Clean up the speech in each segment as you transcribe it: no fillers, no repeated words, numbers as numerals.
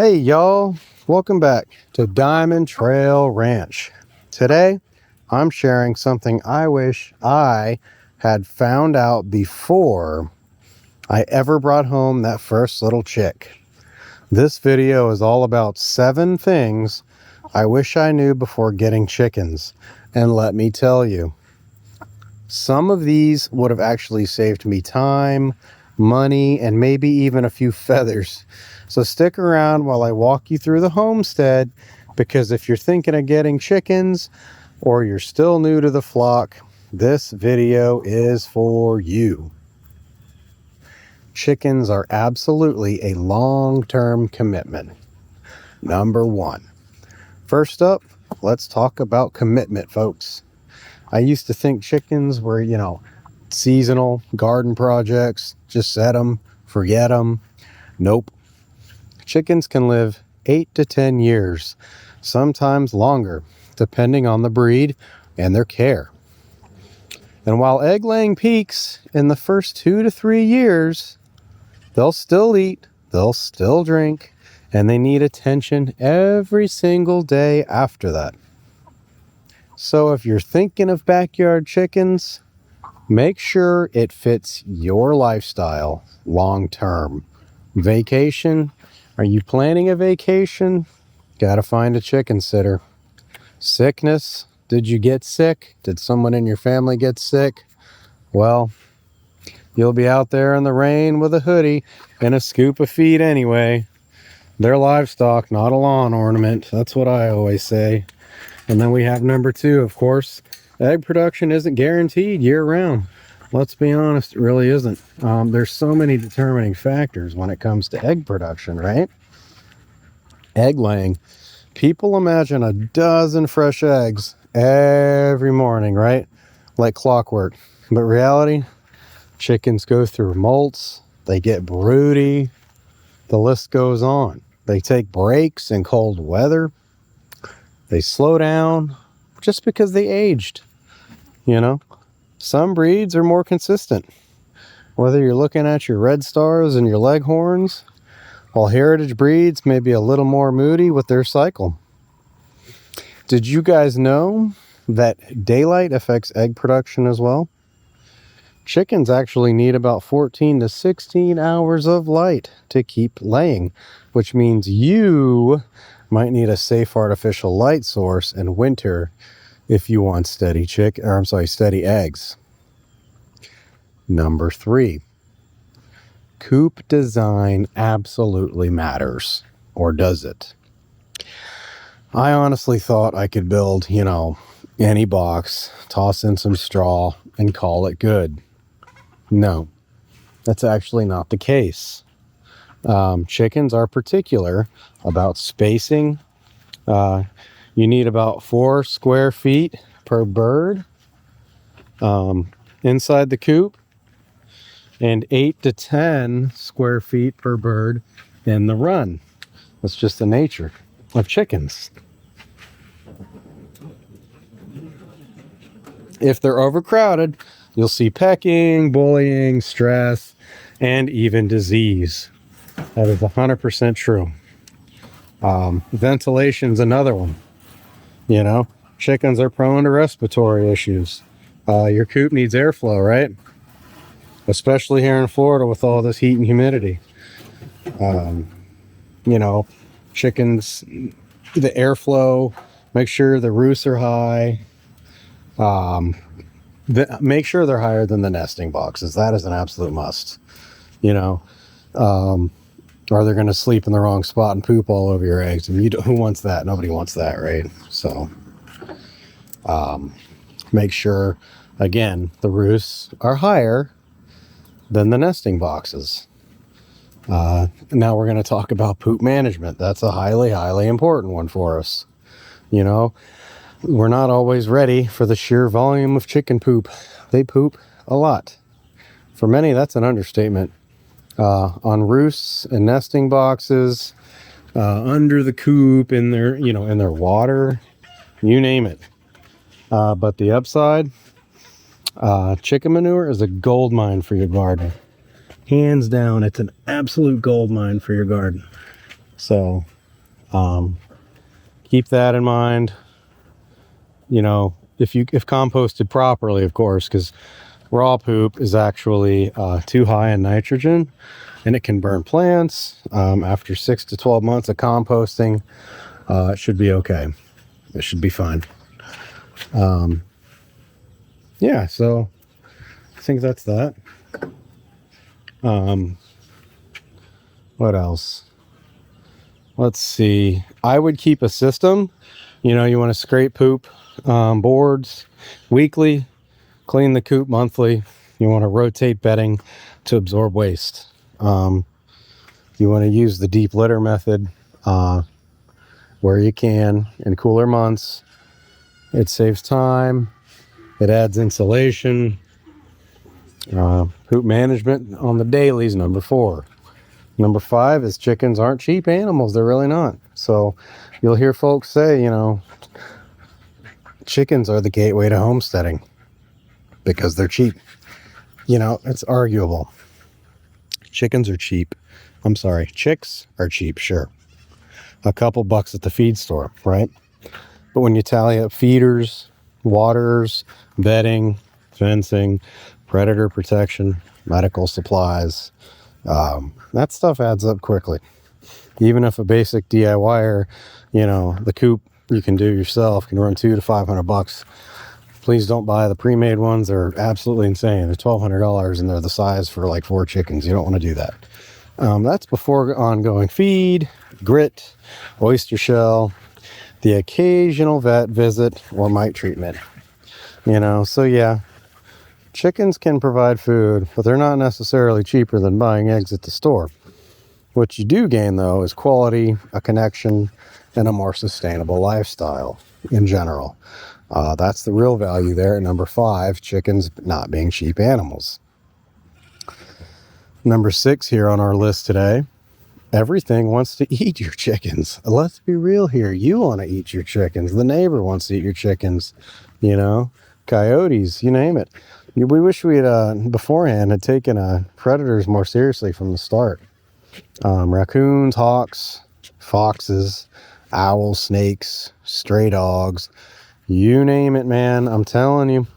Hey y'all, welcome back to DiamondTrail Ranch. Today, I'm sharing something I wish I had found out before I ever brought home that first little chick. This video is all about 7 things I wish I knew before getting chickens. And let me tell you, some of these would have actually saved me time, money, and maybe even a few feathers. So stick around while I walk you through the homestead, because if you're thinking of getting chickens or you're still new to the flock, this video is for you. Chickens are absolutely a long-term commitment. Number 1. First up, let's talk about commitment, folks. I used to think chickens were, seasonal garden projects. Just set them, forget them. Nope. Chickens can live 8 to 10 years, sometimes longer, depending on the breed and their care. And while egg laying peaks in the first 2 to 3 years, they'll still eat, they'll still drink, and they need attention every single day after that. So if you're thinking of backyard chickens, make sure it fits your lifestyle long term. Vacation, are you planning a vacation? Gotta find a chicken sitter. Sickness, did you get sick? Did someone in your family get sick? Well, you'll be out there in the rain with a hoodie and a scoop of feed anyway. They're livestock, not a lawn ornament. That's what I always say. And then we have number 2, of course. Egg production isn't guaranteed year-round. Let's be honest, it really isn't. There's so many determining factors when it comes to egg production, right? Egg laying. People imagine a dozen fresh eggs every morning, right? Like clockwork. But reality, chickens go through molts. They get broody. The list goes on. They take breaks in cold weather. They slow down just because they aged. Some breeds are more consistent. Whether you're looking at your red stars and your leghorns, while heritage breeds may be a little more moody with their cycle. Did you guys know that daylight affects egg production as well? Chickens actually need about 14 to 16 hours of light to keep laying, which means you might need a safe artificial light source in winter if you want steady eggs. Number 3, coop design absolutely matters, or does it? I honestly thought I could build, any box, toss in some straw, and call it good. No, that's actually not the case. Chickens are particular about spacing. You need about 4 square feet per bird inside the coop, and 8 to 10 square feet per bird in the run. That's just the nature of chickens. If they're overcrowded, you'll see pecking, bullying, stress, and even disease. That is 100% true. Ventilation's another one. Chickens are prone to respiratory issues. Your coop needs airflow, right? Especially here in Florida with all this heat and humidity. Chickens, the airflow, make sure the roofs are high. Make sure they're higher than the nesting boxes. That is an absolute must. Or they're going to sleep in the wrong spot and poop all over your eggs. And who wants that? Nobody wants that, right? So make sure, again, the roofs are higher than the nesting boxes. Now we're going to talk about poop management. That's a highly, highly important one for us. We're not always ready for the sheer volume of chicken poop. They poop a lot. For many, that's an understatement. On roosts and nesting boxes, under the coop, in their water, you name it. But the upside, chicken manure is a gold mine for your garden. Hands down, it's an absolute gold mine for your garden. So keep that in mind. You know, if composted properly, of course, because raw poop is actually too high in nitrogen and it can burn plants. After 6 to 12 months of composting, it should be okay. It should be fine. Yeah, so I think that's that. What else? Let's see. I would keep a system. You know, you want to scrape poop boards weekly, clean the coop monthly. You want to rotate bedding to absorb waste. You want to use the deep litter method where you can in cooler months. It saves time. It adds insulation. Poop management on the daily is number 4. Number 5 is chickens aren't cheap animals. They're really not. So you'll hear folks say, you know, chickens are the gateway to homesteading because they're cheap. You know, it's arguable. Chickens are cheap. I'm sorry, chicks are cheap, sure. A couple bucks at the feed store, right? But when you tally up feeders, waters, bedding, fencing, predator protection, medical supplies, that stuff adds up quickly. Even if a basic DIYer, you know, the coop you can do yourself can run $200 to $500. Please don't buy the pre-made ones. They're absolutely insane. They're $1,200 and they're the size for like 4 chickens. You don't want to do that. That's before ongoing feed, grit, oyster shell, the occasional vet visit or mite treatment. You know, so yeah, chickens can provide food, but they're not necessarily cheaper than buying eggs at the store. What you do gain, though, is quality, a connection, and a more sustainable lifestyle in general. That's the real value there at number 5, chickens not being cheap animals. Number 6 here on our list today, everything wants to eat your chickens. Let's be real here. You want to eat your chickens. The neighbor wants to eat your chickens, you know, coyotes, you name it. We wish we had beforehand had taken predators more seriously from the start. Raccoons, hawks, foxes, owls, snakes, stray dogs, you name it, man. I'm telling you,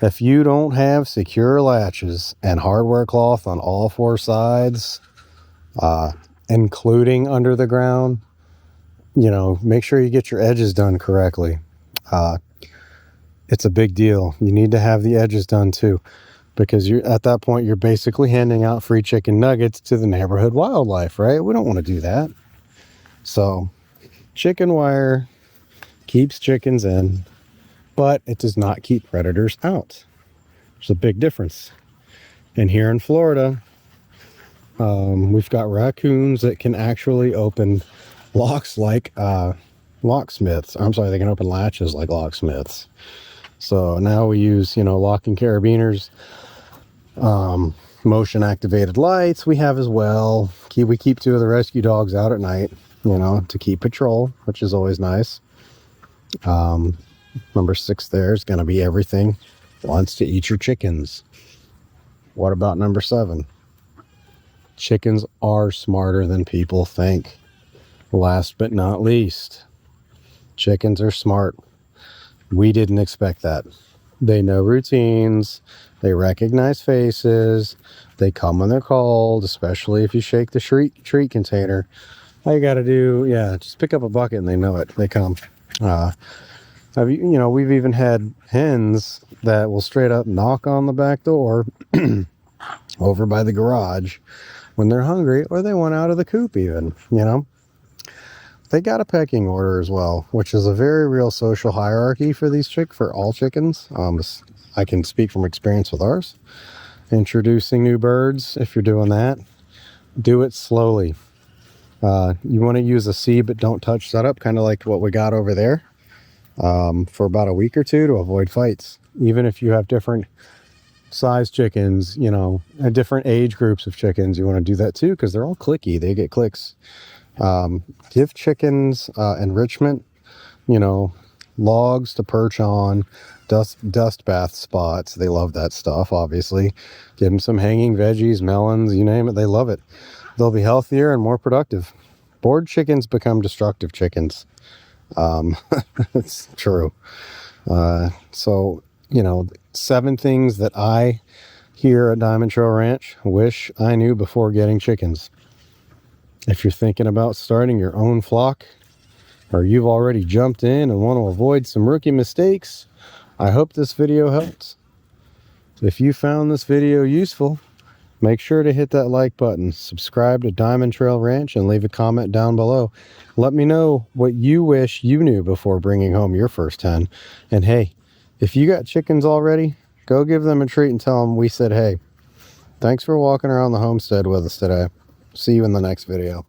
if you don't have secure latches and hardware cloth on all 4 sides, including under the ground, you know, make sure you get your edges done correctly. It's a big deal. You need to have the edges done too, because you're at that point, you're basically handing out free chicken nuggets to the neighborhood wildlife, right? We don't want to do that. So chicken wire keeps chickens in, but it does not keep predators out. There's a big difference. And here in Florida, we've got raccoons that can actually open locks like locksmiths. I'm sorry, they can open latches like locksmiths. So now we use, you know, locking carabiners, motion activated lights we have as well. We keep 2 of the rescue dogs out at night, you know, to keep patrol, which is always nice. Number 6 there is going to be everything wants to eat your chickens. What about number 7? Chickens are smarter than people think. Last but not least, chickens are smart. We didn't expect that. They know routines. They recognize faces. They come when they're called, especially if you shake the treat container. All you got to do, just pick up a bucket and they know it. They come. We've even had hens that will straight up knock on the back door over by the garage when they're hungry or they want out of the coop even, you know. They got a pecking order as well, which is a very real social hierarchy for for all chickens. I can speak from experience with ours. Introducing new birds, if you're doing that, do it slowly. You want to use a see but don't touch setup, kind of like what we got over there, for about a week or 2 to avoid fights. Even if you have different size chickens, you know, different age groups of chickens, you want to do that too, because they're all clicky. They get clicks. Give chickens enrichment, you know, logs to perch on, dust bath spots. They love that stuff, obviously. Give them some hanging veggies, melons, you name it. They love it. They'll be healthier and more productive. Bored chickens become destructive chickens. It's true. So, 7 things that I here at Diamond Trail Ranch wish I knew before getting chickens. If you're thinking about starting your own flock, or you've already jumped in and want to avoid some rookie mistakes, I hope this video helps. If you found this video useful, make sure to hit that like button, subscribe to Diamond Trail Ranch, and leave a comment down below. Let me know what you wish you knew before bringing home your first hen. And hey, if you got chickens already, go give them a treat and tell them we said hey. Thanks for walking around the homestead with us today. See you in the next video.